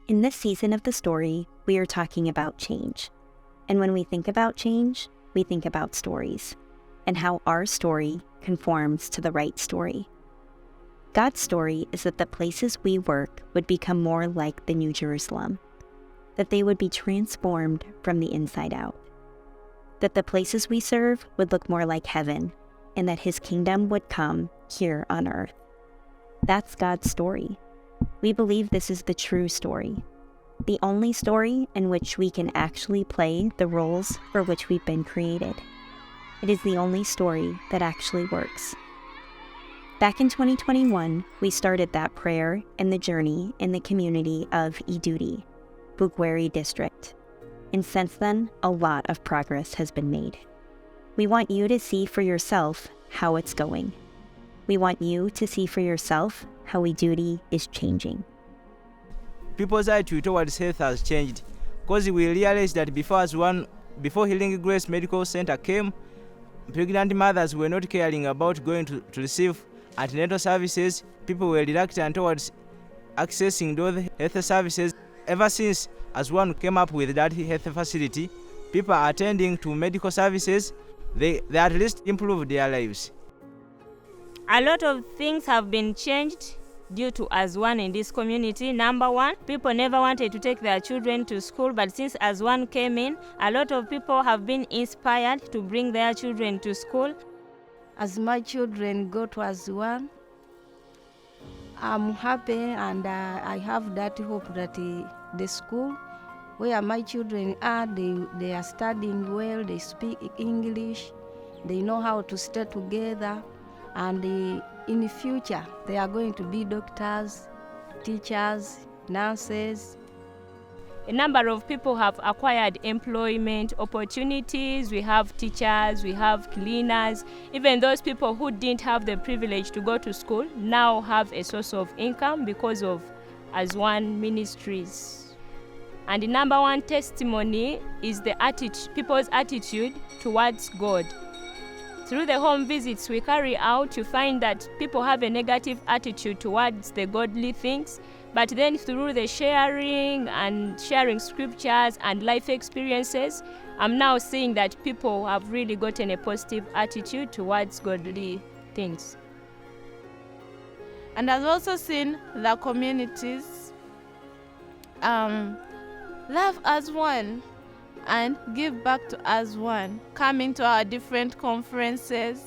In this season of the story, we are talking about change. And when we think about change, we think about stories, and how our story conforms to the right story. God's story is that the places we work would become more like the New Jerusalem, that they would be transformed from the inside out, that the places we serve would look more like heaven, and that His kingdom would come here on earth. That's God's story. We believe this is the true story, the only story in which we can actually play the roles for which we've been created. It is the only story that actually works. Back in 2021, we started that prayer and the journey in the community of Idudi, Bugweri District. And since then, a lot of progress has been made. We want you to see for yourself how it's going. We want you to see for yourself how Idudi is changing. People's attitude towards health has changed because we realized that before Healing Grace Medical Center came, pregnant mothers were not caring about going to receive antenatal services. People were reluctant towards accessing those health services. Ever since As One came up with that health facility, people are attending to medical services. They at least improve their lives. A lot of things have been changed due to As One in this community. Number one, people never wanted to take their children to school, but since As One came in, a lot of people have been inspired to bring their children to school. As my children go to As One, I'm happy, and I have that hope that the school where my children are, they are studying well, they speak English, they know how to stay together, and in the future they are going to be doctors, teachers, nurses. A number of people have acquired employment opportunities. We have teachers, we have cleaners. Even those people who didn't have the privilege to go to school now have a source of income because of As One ministries. And the number one testimony is people's attitude towards God. Through the home visits we carry out, you find that people have a negative attitude towards the godly things. But then through the sharing scriptures and life experiences, I'm now seeing that people have really gotten a positive attitude towards godly things. And I've also seen the communities love As One and give back to As One, coming to our different conferences,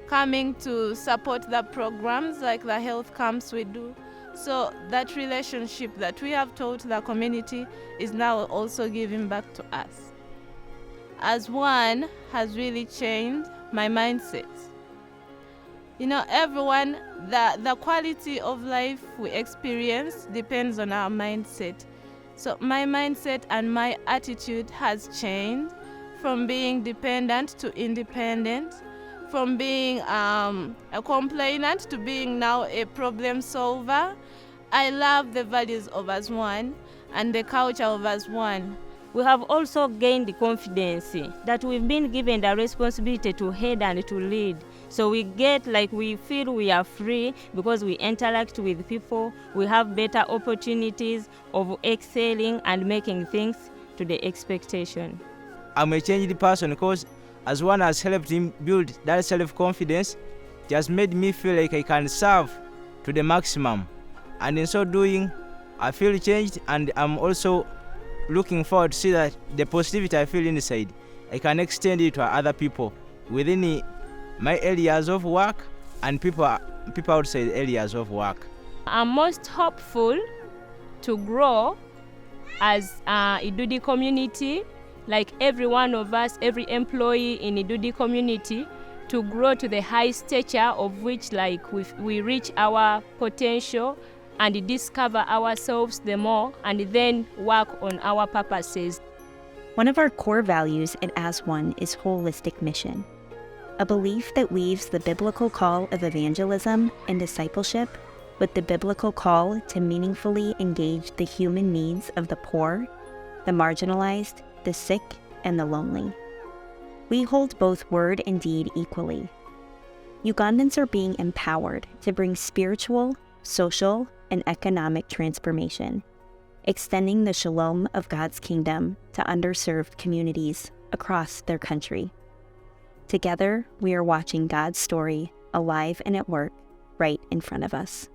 coming to support the programs like the health camps we do. So that relationship that we have taught the community is now also giving back to us. As One has really changed my mindset. You know, everyone, the quality of life we experience depends on our mindset. So my mindset and my attitude has changed from being dependent to independent, from being a complainant to being now a problem solver. I love the values of As One and the culture of As One. We have also gained the confidence that we've been given the responsibility to head and to lead. So we feel we are free because we interact with people. We have better opportunities of excelling and making things to the expectation. I'm a changed person because As One has helped him build that self-confidence. It has made me feel like I can serve to the maximum. And in so doing, I feel changed, and I'm also looking forward to see that the positivity I feel inside, I can extend it to other people within my areas of work and people outside areas of work. I'm most hopeful to grow as Idudi community, like every one of us, every employee in Idudi community, to grow to the high stature of which we reach our potential and discover ourselves the more, and then work on our purposes. One of our core values at As One is holistic mission, a belief that weaves the biblical call of evangelism and discipleship with the biblical call to meaningfully engage the human needs of the poor, the marginalized, the sick, and the lonely. We hold both word and deed equally. Ugandans are being empowered to bring spiritual, social, and economic transformation. extending the shalom of God's kingdom to underserved communities across their country. Together, we are watching God's story alive and at work right in front of us.